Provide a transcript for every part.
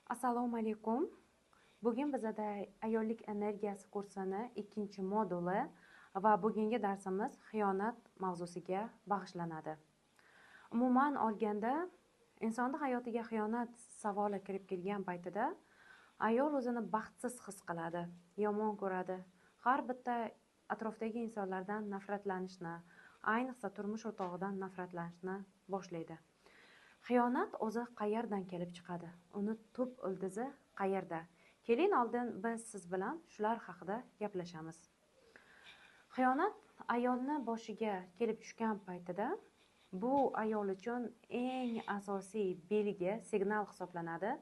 Assalomu alaykum. Bugun bizada ayollik energiyasi kursini 2-moduli va bugungi darsimiz xiyonat mavzusiga bag'ishlanadi. Umuman olganda, insonning hayotiga xiyonat savoli kirib kelgan paytida ayol o'zini baxtsiz his qiladi, yomon ko'radi. Har bitta atrofdagi insonlardan nafratlanishni, ayniqsa turmush o'rtog'idan nafratlanishni boshlaydi. Xiyonat o'zi qayerdan kelib chiqadi? Uni tub ildizi qayerda? Keling, oldin biz siz bilan shular haqida gaplashamiz. Xiyonat ayolni boshiga kelib tushgan paytida bu ayol uchun eng asosiy belgi, signal hisoblanadi.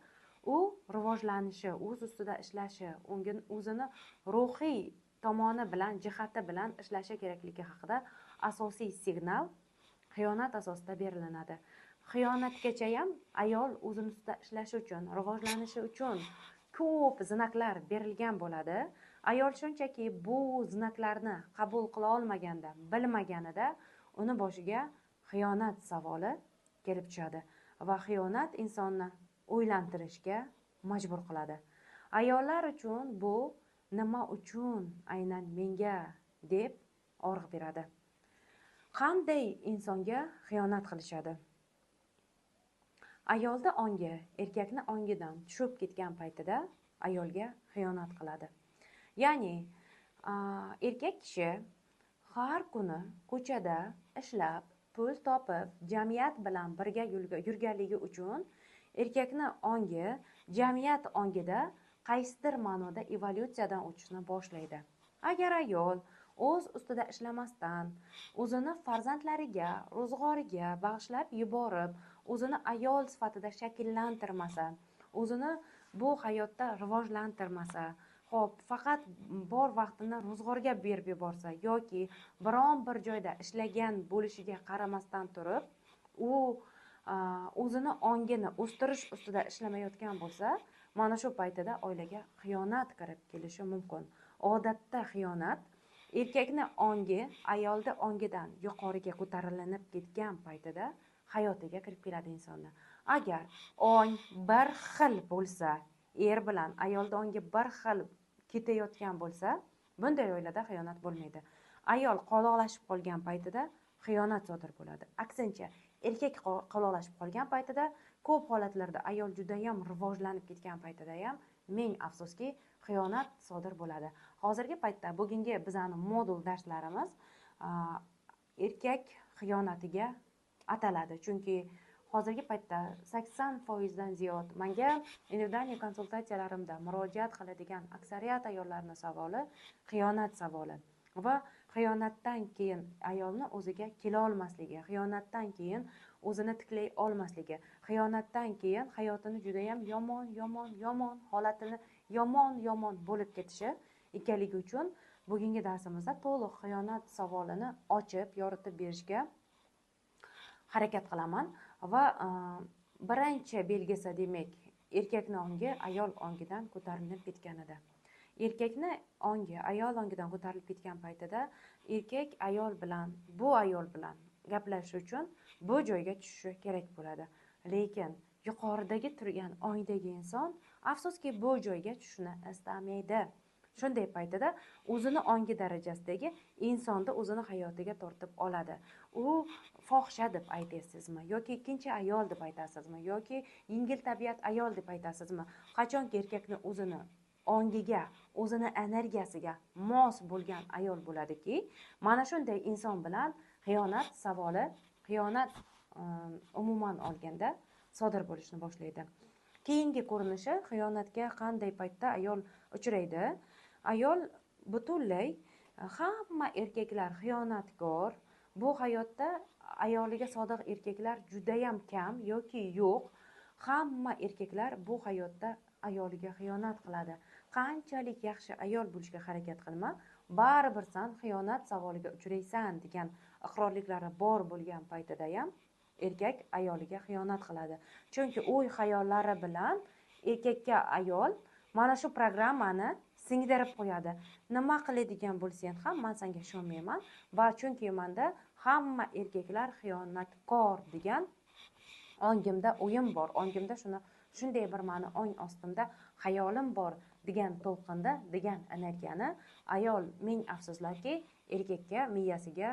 U rivojlanishi, o'z ustida ishlashi, o'zini ruhiy tomoni bilan, jihati bilan ishlashi kerakligi haqida asosiy signal xiyonat asosida beriladi. Xiyonatgacha ham ayol o'zini ustida ishlashi uchun, rivojlanishi uchun ko'p znaklar berilgan bo'ladi. Ayol shunchaki bu znaklarni qabul qila olmaganda, bilmaganida uni boshiga xiyonat savoli kelib tushadi va xiyonat insonni o'ylantirishga majbur qiladi. Ayollar uchun bu nima uchun aynan menga deb og'riq beradi. Qanday insonga xiyonat qilishadi? Ayolda ongi, erkakni ongidan tushib ketgan paytida ayolga xiyonat qiladi. Ya'ni erkak kishi har kuni ko'chada ishlab, pul topib, jamiyat bilan birga yurganligi uchun erkakni ongi jamiyat ongida qaysidir ma'noda evolyutsiyadan o'tishni boshlaydi. Agar ayol o'z ustida ishlamasdan, o'zini farzandlariga, ro'zg'origa bag'ishlab yuborib, o'zini ayol sifatida shakllantirmasa, o'zini bu hayotda rivojlantirmasa, faqat bor vaqtini ro'zg'orga berib yuborsa yoki biron bir joyda ishlagan bo'lishiga qaramasdan turib, u o'zini ongini o'stirish ustida ishlamayotgan bo'lsa, mana shu paytida oilaga xiyonat kirib kelishi mumkin. Odatda xiyonat erkakni ongi ayolni ongidan yuqoriga ko'tarilinib ketgan paytida hayotiga kirib keladi insonni. Agar ong bir xil bo'lsa, er bilan ayolni ongi bir xil ketayotgan bo'lsa, bunday oilada xiyonat bo'lmaydi. Ayol qoloqlashib qolgan paytida xiyonat sodir bo'ladi. Aksincha, erkak qoloqlashib qolgan paytida ko'p holatlarda ayol juda ham rivojlanib ketgan paytida ham ming afsuski xiyonat sodir bo'ladi. Hozirgi paytda bugungi bizning modul darslarimiz erkak xiyonatiga ataladi. Chunki hozirgi paytda 80% dan ziyod menga individual konsultatsiyalarimda murojaat qiladigan aksariyat ayollarning savoli xiyonat savoli va xiyonatdan keyin ayolni o'ziga kela olmasligi, xiyonatdan keyin o'zini tiklay olmasligi, xiyonatdan keyin hayotini juda ham yomon holatini yomon bo'lib ketishi ekanligi uchun bugungi darsimizda to'liq xiyonat savolini ochib, yoritib berishga harakat qilaman va birinchi belgisi, demak, erkakning ongi ayol ongidan ko'tarilib ketganida. Erkakni ongi ayol ongidan ko'tarilib ketgan paytida erkak bu ayol bilan gaplashish uchun bu joyga tushishi kerak bo'ladi. Lekin yuqoridagi turgan ongdagi inson afsuski bu joyga tushishni istamaydi. Shunday paytida o'zini ongi darajasidagi insonni o'zini hayotiga tortib oladi. U fohisha deb aytasizmi yoki ikkinchi ayol deb aytasizmi yoki yengil tabiat ayol deb aytasizmi? Qachonki erkakni o'zini ongiga, o'zini energiyasiga mos bo'lgan ayol bo'ladiki, mana shunday inson bilan xiyonat savoli, xiyonat umuman olganda sodir bo'lishni boshlaydi. Keyingi ko'rinishi xiyonatga qanday paytda ayol uchraydi? Ayol butunlay hamma erkaklar xiyonatkor. Bu hayotda ayoliga sodiq erkaklar juda ham kam yoki yo'q. Hamma erkaklar bu hayotda ayoliga xiyonat qiladi. Qanchalik yaxshi ayol bo'lishga harakat qilma, baribir sen xiyonat savoliga uchraysan degan iqrorliklari bor bo'lgan paytida ham erkak ayoliga xiyonat qiladi. Chunki o'y xayollari bilan erkakka ayol mana shu programmani singdirib qo'yadi. Nima qiladigan bo'lsang ham men senga ishonmayman va chunki menda hamma erkaklar xiyonatkor degan ongimda o'yim bor. Ongimda shunday bir mani ong ostimda xayolim bor degan to'lqinda degan energiyani ayol ming afsuslaki erkakka miyasiga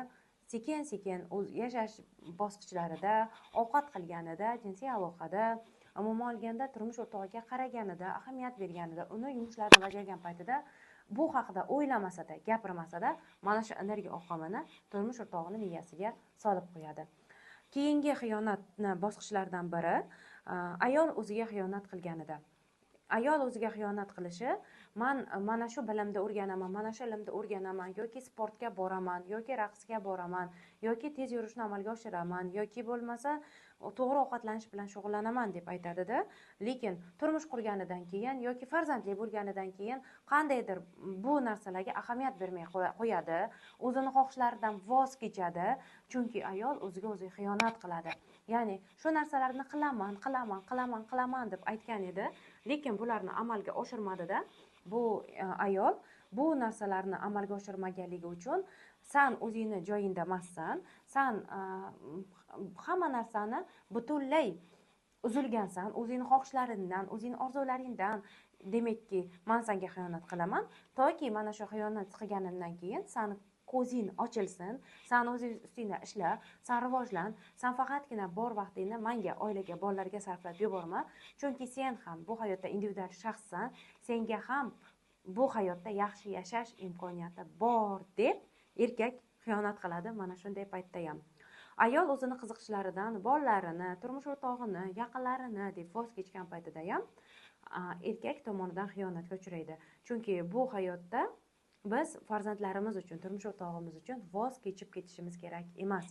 sekin sekin yashash bosqichlarida, ovqat qilganida, jinsiy aloqada, umuman olganda turmush o'rtog'iga qaraganida, ahamiyat berganida, uni yumushlarini bajargan paytida bu haqida o'ylamasada, gapirmasada mana shu energiya oqimini turmush o'rtog'ini miyasiga solib qo'yadi. Keyingi xiyonatni bosqichlaridan biri ayol o'ziga xiyonat qilganida. Ayol o'ziga xiyonat qilishi, mana shu bilimda o'rganaman, mana shu ilmda o'rganaman, yoki sportga boraman, yoki raqsga boraman, yoki tez yurishni amalga oshiraman, yoki bo'lmasa to'g'ri ovqatlanish bilan shug'ullanaman deb aytadida. Lekin turmush qurganidan keyin yoki farzandli bo'lganidan keyin qandaydir bu narsalarga ahamiyat bermay qo'yadi, o'zini xohishlaridan voz kechadi, chunki ayol o'ziga o'zi xiyonat qiladi. Ya'ni shu narsalarni qilaman deb aytgan edi, lekin bularni amalga oshirmadida. Bu ayol bu narsalarni amalga oshirmaganligi uchun san o'zingni joyingda emassan, san hamma narsani butunlay uzilgansan, o'zingni xohishlaringdan, o'zingni orzularingdan. Demakki, men senga xiyonat qilaman, toki mana shu xiyonat qilganimdan keyin sani ko'zing ochilsin, san o'zing ustingda ishla, san rivojlan, san faqatgina bor vaqtingni menga, oilaga, bolalarga sarflab yuborma, chunki sen ham bu hayotda individual shaxssan, senga ham bu hayotda yaxshi yashash imkoniyati bor deb erkak xiyonat qiladi mana shunday paytda ham. Ayol o'zini qiziqishlaridan, bolalarini, turmush o'rtog'ini, yaqinlarini deb voz kechgan paytida ham erkak tomonidan xiyonatga uchraydi. Chunki bu hayotda biz farzandlarimiz uchun, turmush o'rtog'imiz uchun voz kechib ketishimiz kerak emas.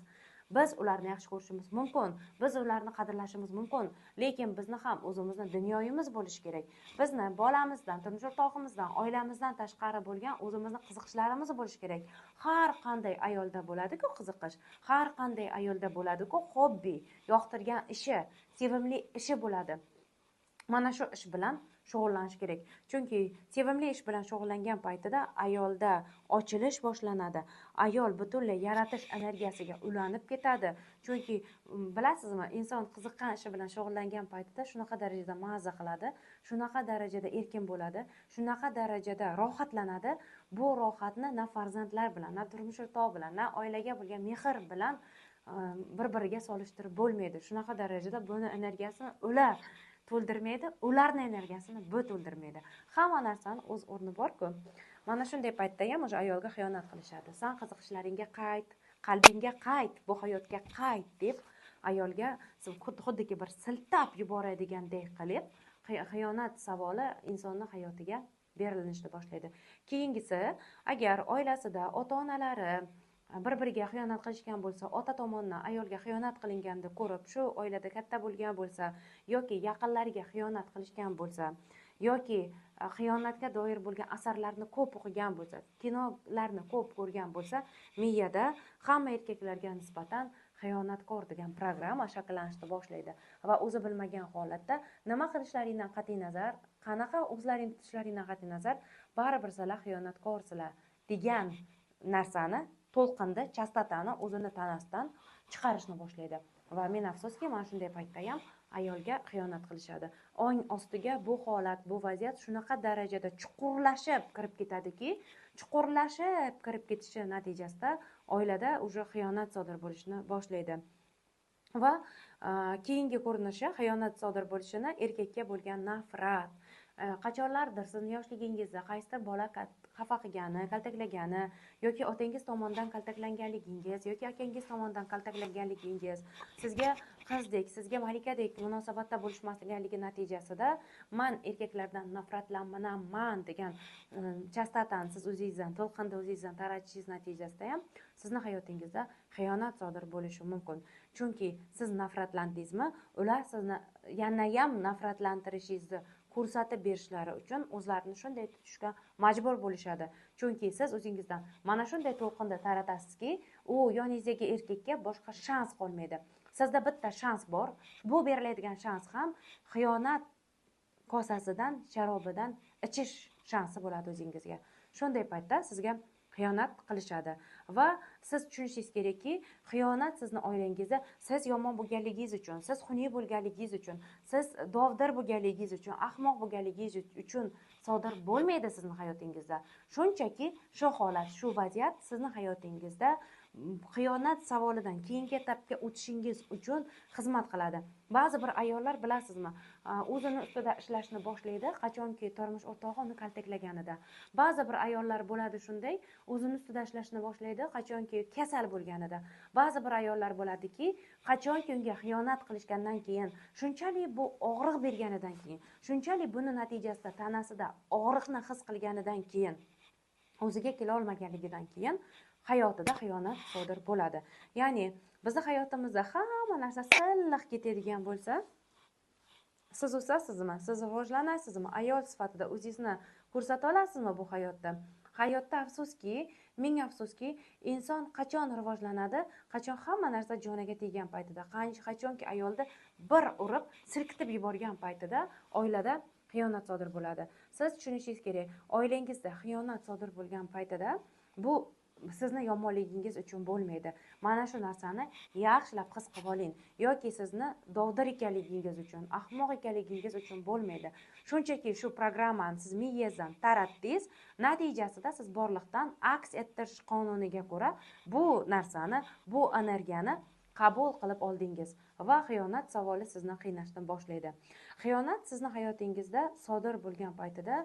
Biz ularni yaxshi ko'rishimiz mumkin, biz ularni qadrlashimiz mumkin, lekin bizni ham o'zimizni dunyoyimiz bo'lishi kerak. Bizni bolamizdan, turmush o'rtog'imizdan, oilamizdan tashqari bo'lgan o'zimizni qiziqishlarimiz bo'lishi kerak. Har qanday ayolda bo'ladi-ku qiziqish, har qanday ayolda bo'ladi-ku hobbi, yoqtirgan ishi, sevimli ishi bo'ladi. Mana shu ish bilan shug'ullanish kerak. Chunki sevimli ish bilan shug'ullangan paytida ayolda ochilish boshlanadi. Ayol butunlay yaratish energiyasiga ulanib ketadi. Chunki bilasizmi, inson qiziqqan ishi bilan shug'ullangan paytida shunaqa darajada mazza qiladi, shunaqa darajada erkin bo'ladi, shunaqa darajada rohatlanadi. Bu rohatni na farzandlar bilan, na turmush o'rtoq bilan, na oilaga bo'lgan mehr bilan bir-biriga solishtirib bo'lmaydi. Shunaqa darajada buni energiyasini ular to'ldirmaydi, ularni energiyasini bu to'ldirmaydi. Hamma narsani o'z o'rni bor-ku. Mana shunday paytda ham o'sha ayolga xiyonat qilishadi. Sen qiziqishlaringga qayt, qalbingga qayt, bu hayotga qayt deb ayolga xuddiki bir siltab yuboradigandek qilib xiyonat savoli insonning hayotiga berilishni boshlaydi. Keyingisi, agar oilasida ota-onalari bir-biriga xiyonat qilishgan bo'lsa, ota tomonidan ayolga xiyonat qilinganini ko'rib, shu oilada katta bo'lgan bo'lsa, yoki yaqinlariga xiyonat qilishgan bo'lsa, yoki xiyonatga doir bo'lgan asarlarni ko'p o'qigan bo'lsa, kinolarni ko'p ko'rgan bo'lsa, miyada hamma erkaklarga nisbatan xiyonatkor degan programma shakllanishni boshlaydi va o'zi bilmagan holatda nima qilishlaridan qat'iy nazar, qanaqa o'zlarini tutishlaridan qat'iy nazar, baribir sizlar xiyonatkor degan narsani to'lqinda chastotani o'zini tanasidan chiqarishni boshlaydi. Va men afsuski, mana shunday paytda ham ayolga xiyonat qilishadi. Ong ostiga bu holat, bu vaziyat shunaqa darajada chuqurlashib kirib ketadiki, chuqurlashib kirib ketishi natijasida oilada уже xiyonat sodir bo'lishni boshlaydi. Va keyingi ko'rinishi xiyonat sodir bo'lishini erkakka bo'lgan nafrat. Qachonlardir sizni yoshligingizda qaysidir bola xafa qilgani, kaltaklagani yoki otangiz tomonidan kaltaklanganligingiz yoki akangiz tomonidan kaltaklanganligingiz, sizga qizdek, sizga malikadek munosabatda bo'lishmasligi natijasida men erkaklardan nafratlanaman degan chastotani siz o'zingizdan, to'lqinda o'zingizdan taratishingiz natijasida ham sizni hayotingizda xiyonat sodir bo'lishi mumkin. Chunki siz nafratlandingizmi, ular sizni yana ham nafratlantirishingizni ko'rsatib berishlari uchun o'zlarini shunday tutishga majbur bo'lishadi. Chunki siz o'zingizdan mana shunday to'lqinda taratasizki, u yoningizdagi erkakka boshqa shans qolmaydi. Sizda bitta shans bor. Bu beriladigan shans ham xiyonat kosasidan, sharobidan ichish shansi bo'ladi o'zingizga. Shunday paytda sizga xiyonat qilishadi. Va siz tushunishingiz kerakki, xiyonat sizni oilangizda siz yomon bo'lganligingiz uchun, siz xunuk bo'lganligingiz uchun, siz dovdir bo'lganligingiz uchun, ahmoq bo'lganligingiz uchun sodir bo'lmaydi sizni hayotingizda. Shunchaki shu holat, shu vaziyat sizni hayotingizda xiyonat savolidan keyingi etapga o'tishingiz uchun xizmat qiladi. Ba'zi bir ayollar bilasizmi, o'zini ustida ishlashni boshlaydi qachonki turmush o'rtog'i uni kaltaklaganida. Ba'zi bir ayollar bo'ladi shunday, o'zini ustida ishlashni boshlaydi qachonki kasal bo'lganida. Ba'zi bir ayollar bo'ladiki, qachonki unga xiyonat qilishgandan keyin, shunchalik bu og'riq berganidan keyin, shunchalik buni natijasida tanasida og'riqni his qilganidan keyin, o'ziga kela olmaganligidan keyin hayotida xiyonat sodir bo'ladi. Ya'ni bizni hayotimizda hamma narsa silliq ketadigan bo'lsa, siz o'sasizmi, siz rivojlanasizmi, ayol sifatida o'zingizni ko'rsata olasizmi bu hayotda? Hayotda afsuski, ming afsuski, inson qachon rivojlanadi, qachon hamma narsa joniga teggan paytida, qachonki ayolda bir urib silkitib yuborgan paytida oilada xiyonat sodir bo'ladi. Siz tushunishingiz kerak, oilangizda xiyonat sodir bo'lgan paytida bu sizni yomonligingiz uchun bo'lmaydi. Mana shu narsani yaxshilab his qilib oling. Yoki sizni dovdir ekanligingiz uchun, ahmoq ekanligingiz uchun bo'lmaydi. Shunchaki shu programmani siz miyangizdan taratdingiz, natijasida siz borliqdan aks ettirish qonuniga ko'ra bu narsani, bu energiyani qabul qilib oldingiz va xiyonat savoli sizni qiynashni boshlaydi. Xiyonat sizni hayotingizda sodir bo'lgan paytida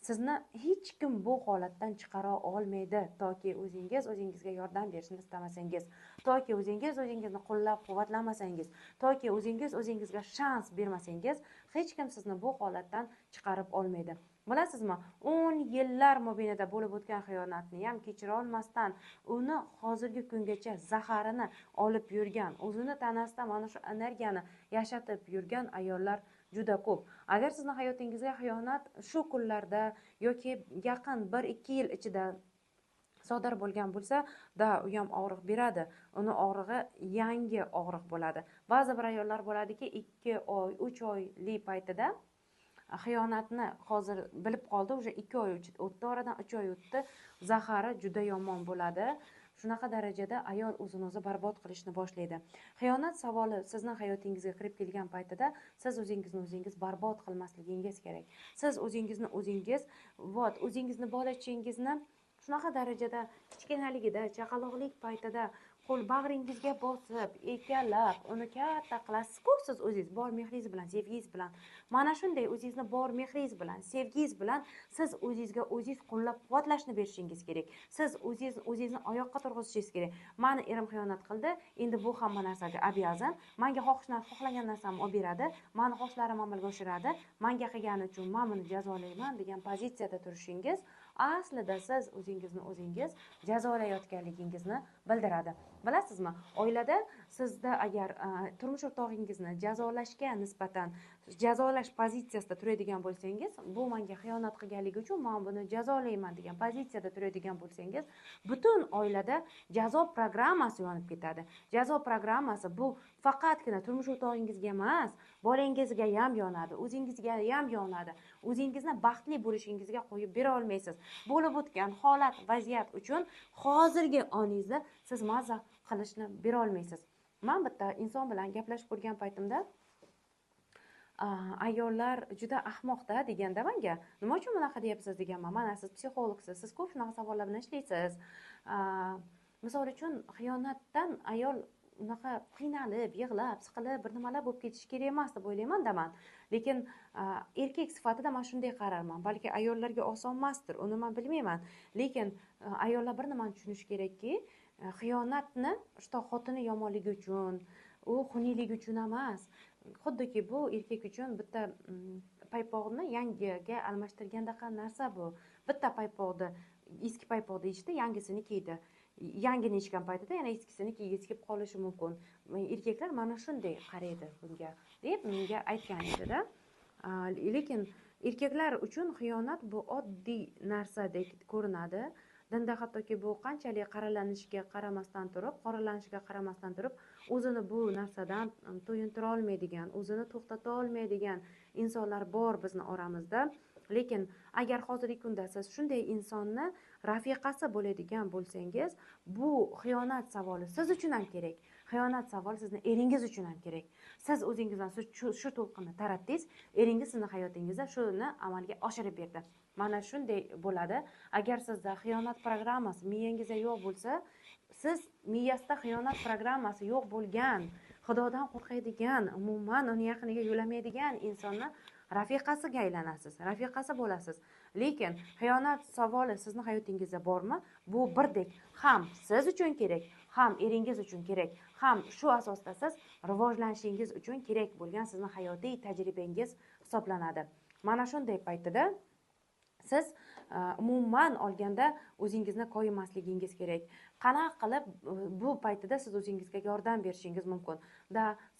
sizni hech kim bu holatdan chiqara olmaydi, toki o'zingizga yordam berishni istamasangiz, toki o'zingizni qo'llab-quvvatlamasangiz, toki o'zingizga shans bermasangiz, hech kim sizni bu holatdan chiqarib olmaydi. Bilasizmi, 10 yillar mobaynida bo'lib o'tgan xiyonatni ham kechira olmasdan, uni hozirgi kungacha zaharini olib yurgan, o'zini tanasida mana shu energiyani yashatib yurgan ayollar juda ko'p. Agar sizni hayotingizga xiyonat shu kunlarda yoki yaqin 1-2 yil ichida sodir bo'lgan bo'lsa, u ham og'riq beradi. Uni og'rig'i yangi og'riq bo'ladi. Ba'zi bir ayollar bo'ladiki, 2 oy, 3 oylik paytida xiyonatni hozir bilib qoldi, o'sha 2 oy o'tdi, oradan 3 oy o'tdi, zahari juda yomon bo'ladi. Shunaqa darajada ayol o'zini o'zi barbod qilishni boshlaydi. Xiyonat savoli sizni hayotingizga kirib kelgan paytida siz o'zingizni barbod qilmasligingiz kerak. Siz o'zingizni bolachingizni shunaqa darajada kichkinaligida, chaqaloqlik paytida qo'l bag'ringizga bosib, ekalab, uni katta qilasiz-ku, siz o'zingiz bor mehringiz bilan, sevgingiz bilan. Mana shunday o'zingizni bor mehringiz bilan, sevgingiz bilan siz o'zingizga o'zingiz qo'llab-quvvatlashni berishingiz kerak. Siz o'zingizni oyoqqa turg'izishingiz kerak. Mani erim xiyonat qildi, endi bu hamma narsaga обязан. Menga xohlagan narsamni olib beradi, meni xoshlarimni amalga oshiradi, menga qilgani uchun men buni jazolayman degan pozitsiyada turishingiz aslida siz o'zingiz jazolayotganligingizni bildiradi. Bilasizmi, oilada sizda agar turmush o'rtog'ingizni jazolashga nisbatan jazolash pozitsiyasida turadigan bo'lsangiz, bu menga xiyonat qilganligi uchun men buni jazolayman degan pozitsiyada turadigan bo'lsangiz, butun oilada jazo programmasi yonib ketadi. Jazo programmasi bu faqatgina turmush o'rtog'ingizga emas, bolangizga ham yonadi, o'zingizga ham yonadi. O'zingizni baxtli bo'lishingizga qo'yib bera olmaysiz. Bo'lib o'tgan holat, vaziyat uchun hozirgi oningizda siz mazza qilishni bera olmaysiz. Men bitta inson bilan gaplashib ko'rgan paytimda ayollar juda ahmoqda deganda menga, nima uchun bunaqa deyapsiz deganman. Mana siz psixologsiz, siz ko'p shunaqa savollar bilan ishlaysiz. Misol uchun xiyonatdan ayol unaqa qiynalib, yig'lab, siqilib, bir nimalar bo'lib ketishi kerak emas deb o'ylayman-daman. Lekin erkak sifatida men shunday qararman. Balki ayollarga oson emasdir, uni men bilmayman. Lekin ayollar bir nimani tushunishi kerakki, xiyonatni xotini yomonligi uchun, u xunukligi uchun emas. Xuddiki bu erkak uchun bitta paypoqni yangiga almashtirgandaqa narsa bu. Bitta paypoqni, eski paypoqni yechdi, yangisini kiydi. Yangini yechgan paytida yana eskisini kiygisi kelib qolishi mumkin. Erkaklar mana shunday qaraydi bunga deb menga aytgan edi-da. Lekin erkaklar uchun xiyonat bu oddiy narsadek ko'rinadi. dinda hattoki bu qanchalik qoralanishiga qaramasdan turib o'zini bu narsadan to'yintira olmaydigan, o'zini to'xtata olmaydigan insonlar bor bizni oramizda. Lekin agar hozirgi kunda siz shunday insonni rafiqasi bo'ladigan bo'lsangiz, bu xiyonat savoli siz uchun ham kerak. Xiyonat savoli sizni eringiz uchun ham kerak. Siz o'zingizdan shu to'lqinni taratdingiz, eringiz sizni hayotingizda shuni amalga oshirib berdi. Mana shunday bo'ladi. Agar sizda xiyonat programmasi miyangizda yo'q bo'lsa, siz miyasida xiyonat programmasi yo'q bo'lgan, Xudodan qo'rqadigan, umuman uni yaqiniga yo'lamaydigan insonni rafiqasiga aylanasiz, rafiqasi bo'lasiz. Lekin xiyonat savoli sizni hayotingizda bormi? Bu birdek ham siz uchun kerak, ham eringiz uchun kerak, ham shu asosda siz rivojlanishingiz uchun kerak bo'lgan sizni hayotiy tajribangiz hisoblanadi. Mana shunday paytida siz umuman olganda o'zingizni koyimasligingiz kerak. Qanaqa qilib bu paytida siz o'zingizga yordam berishingiz mumkin?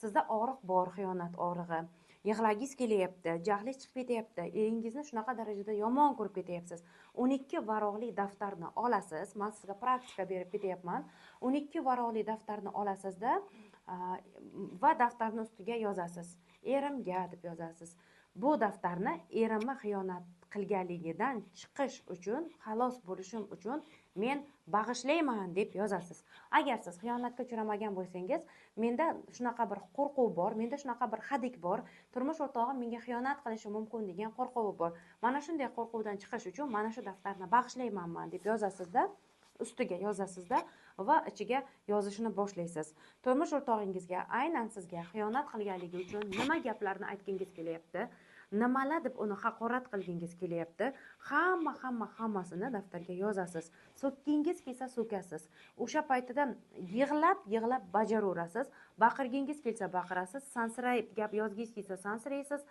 Sizda og'riq bor, xiyonat og'rig'i. Yig'lagingiz kelyapti, jahlingiz chiqib ketyapti, eringizni shunaqa darajada yomon ko'rib ketyapsiz. 12 varaqli daftarni olasiz. Men sizga praktika berib ketyapman. 12 varaqli daftarni olasizda va daftarni ustiga yozasiz. Erimga deb yozasiz. Bu daftarni erimni xiyonat qilganligidan chiqish uchun, xalos bo'lishim uchun men bag'ishlayman deb yozasiz. Agar siz xiyonatga uchramagan bo'lsangiz, menda shunaqa bir qo'rquv bor, menda shunaqa bir hadik bor, turmush o'rtog'im menga xiyonat qilishi mumkin degan qo'rquvi bor. Mana shunday qo'rquvdan chiqish uchun mana shu daftarni bag'ishlayman deb yozasizda, ustiga yozasizda va ichiga yozishni boshlaysiz. Turmush o'rtog'ingizga aynan sizga xiyonat qilganligi uchun nima gaplarni aytgingiz kelyapti, nimalar deb uni haqorat qilgingiz kelyapti, hammasini daftarga yozasiz. So'kkingiz kelsa so'kasiz. O'sha paytida yig'lab bajaraverasiz. Baqirgingiz kelsa baqirasiz, sansirayib gap yozgingiz kelsa sansiraysiz.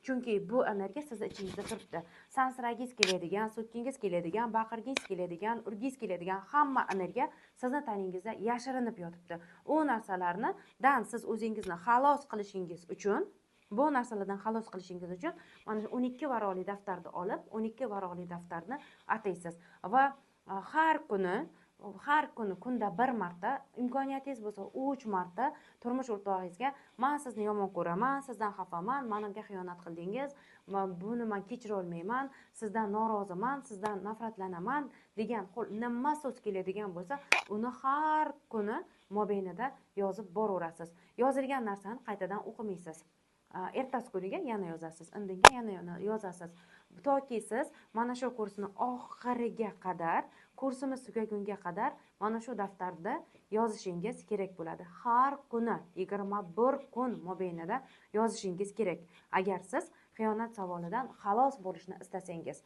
Chunki bu energiya sizni ichingizda turibdi. Sansiragingiz keladigan, so'kkingiz keladigan, baqirgingiz keladigan, urgingiz keladigan hamma energiya sizni taningizda yashirinib yotibdi. U narsalardan siz o'zingizni xalos qilishingiz uchun mana 12 varaqli daftarni olib, 12 varaqli daftarni ataysiz va har kuni kunda bir marta, imkoniyatingiz bo'lsa 3 marta turmush o'rtog'ingizga men sizni yomon ko'raman, sizdan xafaman, menga xiyonat qildingiz, buni men kechira olmayman, sizdan noroziman, sizdan nafratlanaman degan nima so'z keladigan bo'lsa, uni har kuni mobaynida yozib boraverasiz. Yozilgan narsani qaytadan o'qimaysiz. Ertasi kuniga yana yozasiz, indinga yana yozasiz. Toki siz mana shu kursni oxiriga qadar, kursimiz tugagunga qadar mana shu daftarda yozishingiz kerak bo'ladi. Har kuni 21 kun mobaynida yozishingiz kerak. Agar siz xiyonat savolidan xalos bo'lishni istasangiz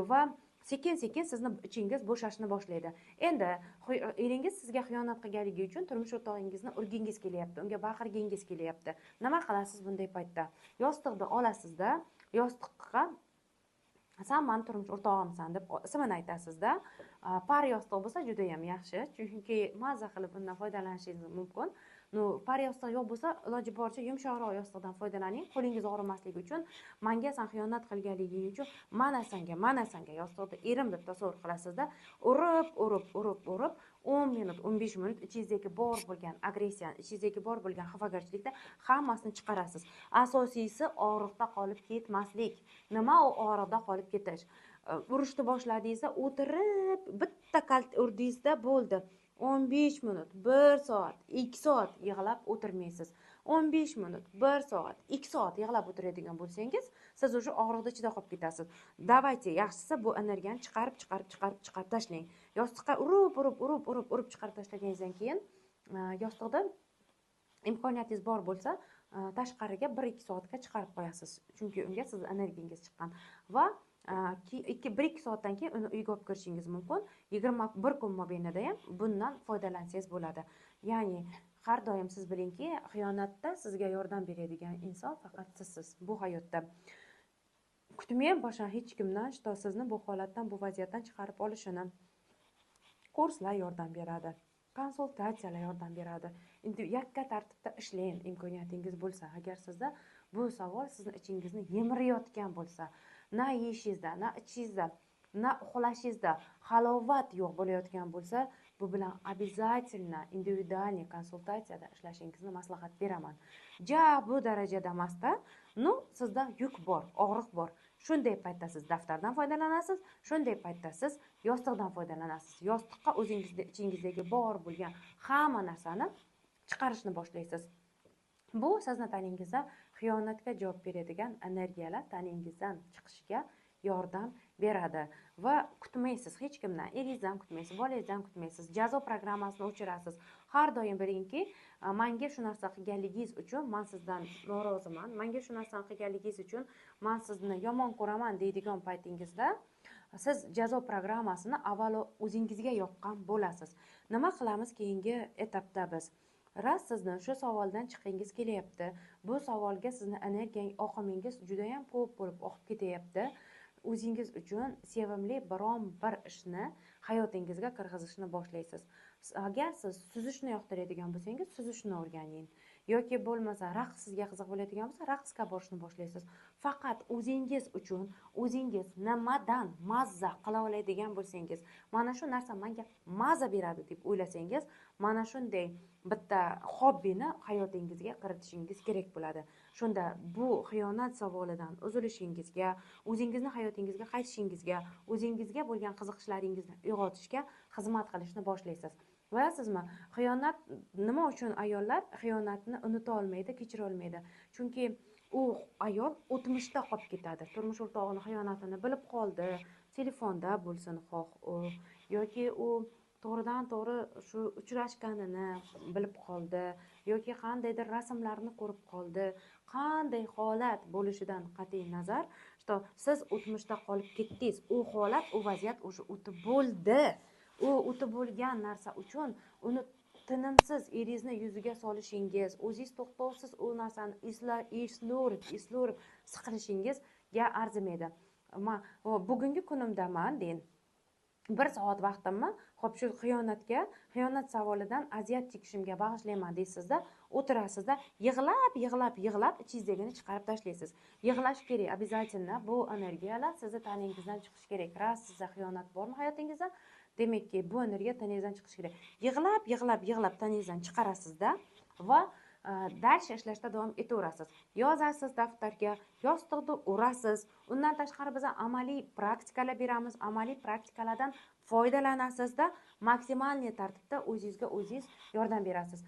va sekin-sekin sizni ichingiz bo'shashni boshlaydi. Endi eringiz sizga xiyonat qilganligi uchun turmush o'rtog'ingizni urgingiz kelyapti, unga baqirgingiz kelyapti. Nima qilasiz bunday paytda? Yostiqni olasizda, yostiqqa "Sen men turmush o'rtog'imsan" deb ismini aytasizda. Par yostiq bo'lsa juda ham yaxshi, chunki mazza qilib undan foydalanishingiz mumkin. Par yostiq yo'q bo'lsa, iloji boricha yumshoqroq yostiqdan foydalaning. Qo'lingiz og'rimasligi uchun, menga sen xiyonat qilganliging uchun mana senga yostiqni erim deb tasavvur qilasizda. Urib 10 minut, 15 minut ichingizdagi bor bo'lgan agressiyani, ichingizdagi bor bo'lgan xafagarchilikda hammasini chiqarasiz. Asosiysi og'riqda qolib ketmaslik. Nima u og'riqda qolib ketish? Urishni boshladingizda o'tirib bitta kalt urdingizda bo'ldi. 15 minut, 1 soat, 2 soat yig'lab o'tirmaysiz. 15 minut, 1 soat, 2 soat yig'lab o'tiradigan bo'lsangiz, siz o'sha og'riqda ichida qolib ketasiz. Davaychi, yaxshisi bu energiyani chiqarib tashlang. Yostiqqa urib chiqarib tashlaganingizdan keyin yostiqda imkoniyatingiz bor bo'lsa, tashqariga 1-2 soatga chiqarib qo'yasiz. Chunki unga siz energiyangiz chiqqan va 1-2 soatdan keyin uni uyga olib kirishingiz mumkin. 21 kun mobaynida ham bundan foydalansangiz bo'ladi. Ya'ni har doim siz bilingki, xiyonatda sizga yordam beradigan inson faqat sizsiz bu hayotda. Kutmang boshqa hech kimdan sizni bu holatdan, bu vaziyatdan chiqarib olishini. Kurslar yordam beradi, konsultatsiyalar yordam beradi. Endi yakka tartibda ishlang, imkoniyatingiz bo'lsa. Agar sizda bu savol sizni ichingizni yemirayotgan bo'lsa, na yeyishingizda, na ichingizda, uxlashingizda halovat yo'q bo'layotgan bo'lsa, bu bilan обязательно individualniy konsultatsiyada ishlashingizni maslahat beraman. Bu darajada emasda, sizda yuk bor, og'riq bor. Shunday paytda siz daftardan foydalanasiz, shunday paytda siz yostiqdan foydalanasiz. Yostiqqa o'zingizda ichingizdagi bor bo'lgan hamma narsani chiqarishni boshlaysiz. Bu sizni tanangizda xiyonatga javob beradigan energiyalar tanangizdan chiqishiga yordam beradi va kutmaysiz hech kimdan, eringizdan kutmaysiz, bolangizdan kutmaysiz, jazo programmasini o'chirasiz. Har doim bilingki, menga shu narsa qilganligingiz uchun men sizdan noroziman, menga shu narsani qilganligingiz uchun men sizni yomon ko'raman deydigan paytingizda siz jazo programmasini avvalo o'zingizga yoqqan bo'lasiz. Nima qilamiz keyingi etapda biz? Sizni shu savoldan chiqingiz kelyapti. Bu savolga sizni energiyang, oqimingiz juda ham ko'p bo'lib oqib ketyapti. O'zingiz uchun sevimli biron bir ishni hayotingizga kirgizishni boshlaysiz. Agar siz suzishni yoqtiradigan bo'lsangiz, suzishni o'rganing. Yoki bo'lmasa raqs sizga qiziq bo'ladigan bo'lsa, raqsga borishni boshlaysiz. Faqat o'zingiz uchun, o'zingiz nimadan mazza qila oladigan bo'lsangiz, mana shu narsa menga mazza beradi deb o'ylasangiz, mana shunday bitta hobbini hayotingizga kiritishingiz kerak bo'ladi. Shunda bu xiyonat savolidan uzilishingizga, o'zingizni hayotingizga qaytishingizga, o'zingizga bo'lgan qiziqishlaringizni uyg'otishga xizmat qilishni boshlaysiz. Bilasizmi, xiyonat nima uchun ayollar xiyonatni unuta olmaydi, kechira olmaydi? Chunki u ayol o'tmishda qolib ketadi. Turmush o'rtog'ining xiyonatini bilib qoldi, telefonda bo'lsin xoh yoki u to'g'ridan to'g'ri shu uchrashganini bilib qoldi yoki qandaydir rasmlarni ko'rib qoldi. Qanday holat bo'lishidan qat'iy nazar, siz o'tmishda qolib ketdingiz. U holat, u vaziyat o'sha o'tib bo'ldi. U o'tib bo'lgan narsa uchun uni tinimsiz eringizni yuziga solishingiz, o'zingiz to'xtovsiz u narsani eslab siqilishingizga arzimaydi. Bugungi kunimdaman deyin. 1 soat vaqtimni xo'p shu xiyonat savolidan aziyat chekishimga bag'ishlayman deysizda, o'tirasizda, yig'lab ichingizdagini chiqarib tashlaysiz. Yig'lash kerak, обязательно bu energiyalar sizni tanangizdan chiqishi kerak. Sizda xiyonat bormi hayotingizda? Demakki, bu energiya tanangizdan chiqishi kerak. Yig'lab tanangizdan chiqarasizda va dальше ishlashda davom etaverasiz. Yozasiz daftarga, yostiqni urasiz. Undan tashqari biz amaliy praktikalar beramiz. Amaliy praktikalardan foydalanasizda, maksimalniy tartibda o'zingizga o'zingiz yordam berasiz.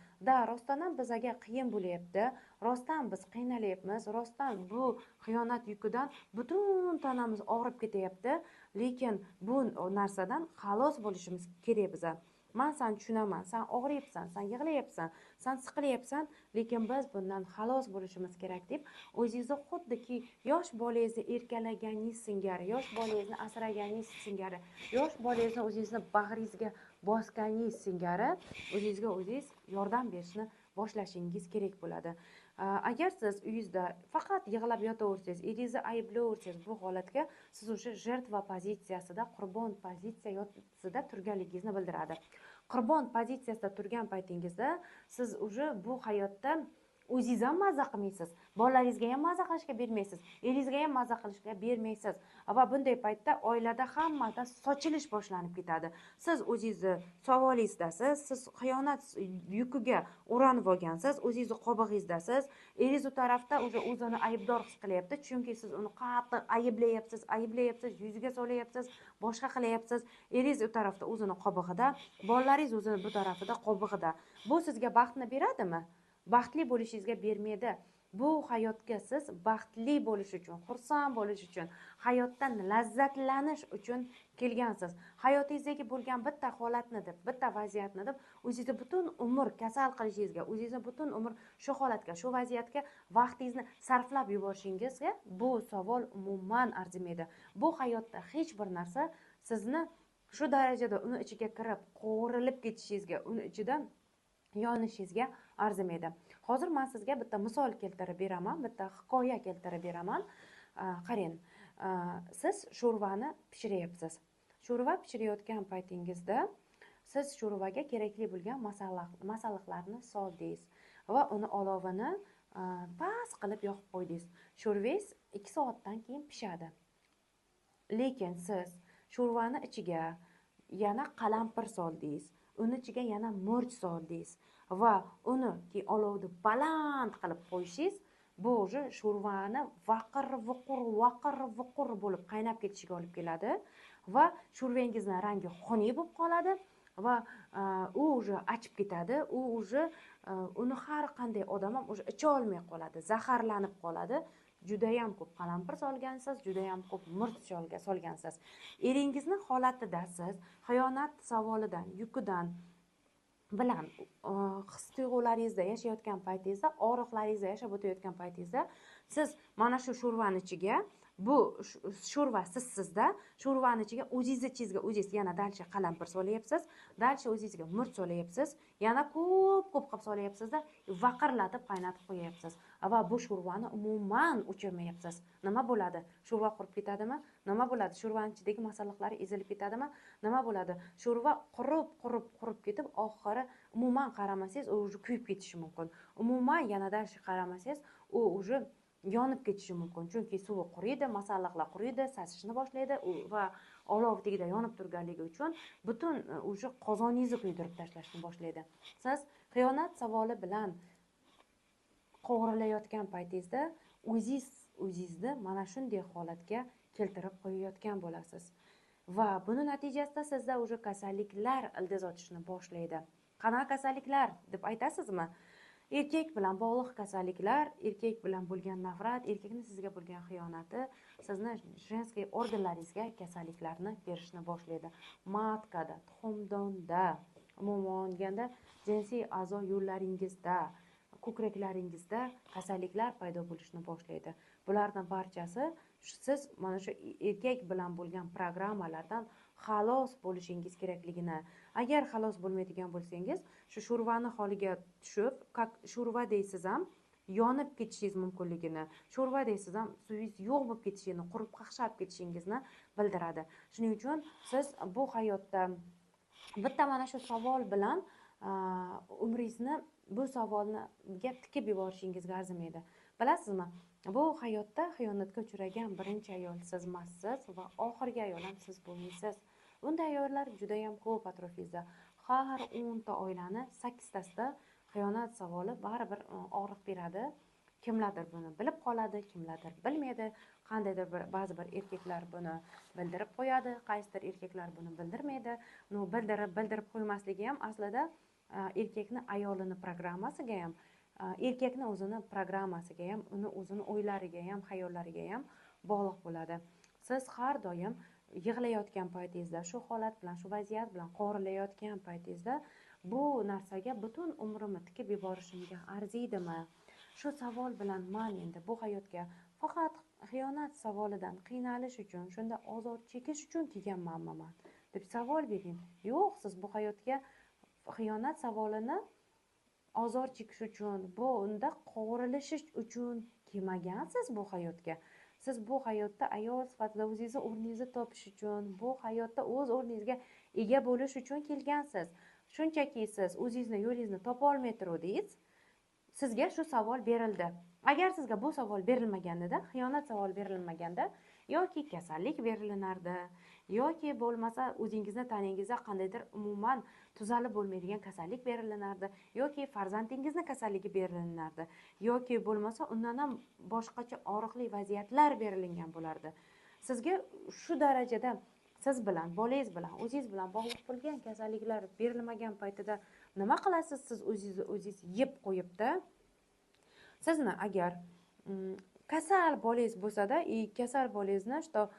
Rostdan ham bizga qiyin bo'layapti. Rostdan biz qiynalyapmiz. Rostdan bu xiyonat yukidan butun tanamiz og'rib ketyapti. Lekin bu narsadan xalos bo'lishimiz kerak biza. Men seni tushunaman, sen og'riyapsan, sen yig'layapsan, sen siqilyapsan, lekin biz bundan xalos bo'lishimiz kerak deb o'zingizni xuddiki yosh bolangizni erkalaganingiz singari, yosh bolangizni asraganingiz singari, yosh bolangizni o'zingizni bag'ringizga bosganingiz singari o'zingizga o'zingiz yordam berishni boshlashingiz kerak bo'ladi. Agar siz uyingizda faqat yig'lab yotaversangiz, eringizni ayblayversangiz, bu holatga siz o'sha jertva pozitsiyasida, qurbon pozitsiyasida turganligingizni bildiradi. Qurbon pozitsiyasida turgan paytingizda siz o'sha bu hayotda o'zingiz ham mazza qilmaysiz, bolalaringizga ham mazza qilishga bermaysiz, eringizga ham mazza qilishga bermaysiz va bunday paytda oilada hammada sochilish boshlanib ketadi. Siz o'zingizni savolingizsiz, siz xiyonat yukiga o'ranib olgansiz, o'zingizni qobig'ingizdasiz, eringiz u tarafda o'zini aybdor his qilyapti, chunki siz uni qattiq ayblayapsiz, yuziga solyapsiz, boshqa qilyapsiz. Eringiz u tarafda o'zini qobig'ida, bolalaringiz o'zini bu tarafida qobig'ida. Bu sizga baxtni beradimi? Baxtli bo'lishingizga bermaydi. Bu hayotga siz baxtli bo'lish uchun, xursand bo'lish uchun, hayotdan lazzatlanish uchun kelgansiz. Hayotingizdagi bo'lgan bitta holatni deb, bitta vaziyatni deb o'zingizni butun umr kasal qilishingizga, o'zingizni butun umr shu holatga, shu vaziyatga vaqtingizni sarflab yuborishingizga bu savol umuman arzimaydi. Bu hayotda hech bir narsa sizni shu darajada uni ichiga kirib, qo'rilib ketishingizga, uni ichidan yonishingizga arzimaydi. Hozir men sizga bitta misol keltirib beraman, bitta hikoya keltirib beraman. Qarang, siz sho'rvani pishiryapsiz. Sho'rva pishirayotgan paytingizda siz sho'rvaga kerakli bo'lgan masalliqlarni soldingiz va uni olovini past qilib yoqib qo'ydingiz. Sho'rvangiz 2 soatdan keyin pishadi. Lekin siz sho'rvani ichiga yana qalampir soldingiz, uni ichiga yana murch soldingiz va uni olovni baland qilib qo'yishingiz, bu уже sho'rvani vaqir vuqur bo'lib qaynab ketishiga olib keladi va sho'rvangizni rangi xunuk bo'lib qoladi va u уже achib ketadi, u уже uni har qanday odam ham уже icha olmay qoladi, zaharlanib qoladi. Judayam ko'p qalampir solgansiz, judayam ko'p murch solgansiz. Eringizni holatida siz xiyonat savolidan, yukidan bilan his-tuyg'ularingizda yashayotgan paytingizda, og'riqlaringizda yashab o'tayotgan paytingizda siz mana shu sho'rvani ichiga, bu sho'rva sizda, sho'rvani ichiga o'zingiz yana dalcha qalampir solyapsiz, dalcha o'zingizga murch solyapsiz, yana ko'p qilib solyapsizda, vaqirlatib qaynatib qo'yapsiz va bu sho'rvani umuman o'chirmayapsiz. Nima bo'ladi? Sho'rva qurib ketadimi? Nima bo'ladi? Sho'rvaning ichidagi masalliqlari ezilib ketadimi? Nima bo'ladi? Sho'rva qurib ketib, oxiri umuman qaramasangiz, u уже kuyib ketishi mumkin. Umuman yana dalcha qaramasangiz, u уже yonib ketishi mumkin. Chunki suvi quriydi, masalliqlar quriydi, sasishni boshlaydi va olov tagida yonib turganligi uchun butun уже qozoningizni kuydirib tashlashni boshlaydi. Siz xiyonat savoli bilan qovurilayotgan paytingizda o'zingizni mana shunday holatga keltirib qo'yayotgan bo'lasiz. Va buni natijasida sizda уже kasalliklar ildiz otishni boshlaydi. Qanaqa kasalliklar deb aytasizmi? Erkak bilan bog'liq kasalliklar, erkak bilan bo'lgan nafrat, erkakning sizga bo'lgan xiyonati sizni jenskiy organlaringizga kasalliklarni berishni boshlaydi. Matkada, tuxumdonda, umuman olganda jinsiy a'zo yo'llaringizda, ko'kraklaringizda kasalliklar paydo bo'lishni boshlaydi. Bularning barchasi siz mana shu erkak bilan bo'lgan programmalardan xalos bo'lishingiz kerakligini, agar xalos bo'lmaydigan bo'lsangiz, shu sho'rvani holiga tushib, sho'rva deysiz ham yonib ketishingiz mumkinligini, sho'rva deysiz ham suvingiz yo'q bo'lib ketishini, qurib qaqshab ketishingizni bildiradi. Shuning uchun siz bu hayotda bitta mana shu savol bilan umringizni bu savolga tikib yuborishingizga arzimaydi. Bilasizmi? Bu hayotda xiyonatga uchragan birinchi ayol siz emassiz va oxirgi ayol ham siz bo'lmaysiz. Bunday ayollar juda ham ko'p atrofingizda. Har 10 ta oilani 8 tasida xiyonat savoli baribir og'riq beradi. Kimlardir buni bilib qoladi, kimlardir bilmaydi. Qandaydir ba'zi bir erkaklar buni bildirib qo'yadi, qaysidir erkaklar buni bildirmaydi. Bildirib qo'ymasligi ham aslida erkakni ayolini programmasiga ham, erkakni o'zini programmasiga ham, uni o'zini o'ylariga ham, xayollariga ham bog'liq bo'ladi. Siz har doim yig'layotgan paytingizda, shu holat bilan, shu vaziyat bilan qovurilayotgan paytingizda bu narsaga butun umrimni tikib yuborishimga arziydimi? Shu savol bilan men endi bu hayotga faqat xiyonat savolidan qiynalish uchun, shunda ozor chekish uchun kelganmanmi deb savol bering. Yo'q, siz bu hayotga xiyonat savolini ozor chekish uchun, bu unda qovurilishish uchun kelmagansiz bu hayotga. Siz bu hayotda ayol sifatida o'zingizni o'rningizni topish uchun, bu hayotda o'z o'rningizga ega bo'lish uchun kelgansiz. Shunchaki siz o'zingizni yo'lingizni topa olmay turuvdingiz, sizga shu savol berildi. Agar sizga bu savol berilmaganida, xiyonat savol berilmaganda, yoki kasallik berilinardi, yoki bo'lmasa o'zingizni taningizda qandaydir umuman tuzalib bo'lmaydigan kasallik berilinardi, yoki farzandingizni kasalligi berilinardi, yoki bo'lmasa undan ham boshqacha og'riqli vaziyatlar berilingan bo'lardi. Sizga shu darajada siz bilan, bolangiz bilan, o'zingiz bilan bog'liq bo'lgan kasalliklar berilmagan paytida nima qilasiz? Siz o'zingiz yeb qo'yibdi. Sizni agar kasal bolangiz bo'lsa-da, kasal bolangizni что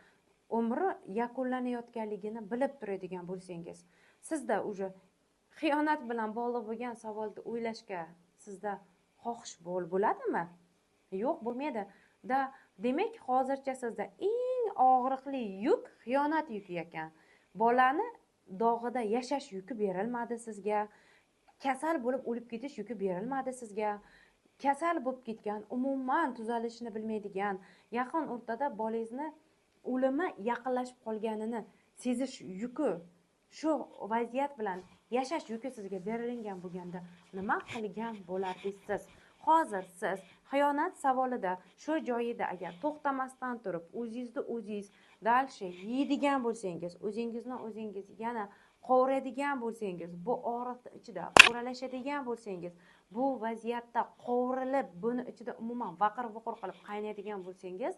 umri yakunlanayotganligini bilib turadigan bo'lsangiz, sizda уже xiyonat bilan bog'liq bo'lgan savolni o'ylashga sizda xohish bo'ladimi? Yo'q, bo'lmaydi. Demak, hozircha sizda eng og'riqli yuk xiyonat yuki ekan. Bolani dog'ida yashash yuki berilmadi sizga. Kasal bo'lib o'lib ketish yuki berilmadi sizga. Kasal bo'lib ketgan, umuman tuzalishni bilmaydigan, yaqin o'rtada bolangizni o'limi yaqinlashib qolganini sezish yuki, shu vaziyat bilan yashash yuki sizga berilgan bo'lganda nima qilgan bo'lardingiz siz? hozir siz xiyonat savolida shu joyida agar to'xtamasdan turib o'zingizni o'zingiz dalshi yeydigan bo'lsangiz, o'zingizni o'zingiz yana qovuradigan bo'lsangiz, bu og'riqni ichida o'ralashadigan bo'lsangiz, bu vaziyatda qovurilib buni ichida umuman vaqir vuqur qilib qaynaydigan bo'lsangiz,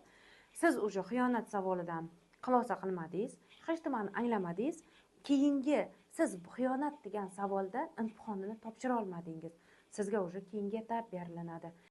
siz o'sha xiyonat savolidan xulosa qilmadingiz, hech nimani anglamadingiz, keyingi siz xiyonat degan savolda imtihonini topshira olmadingiz. Sizga o'sha keyingi etap berilinadi.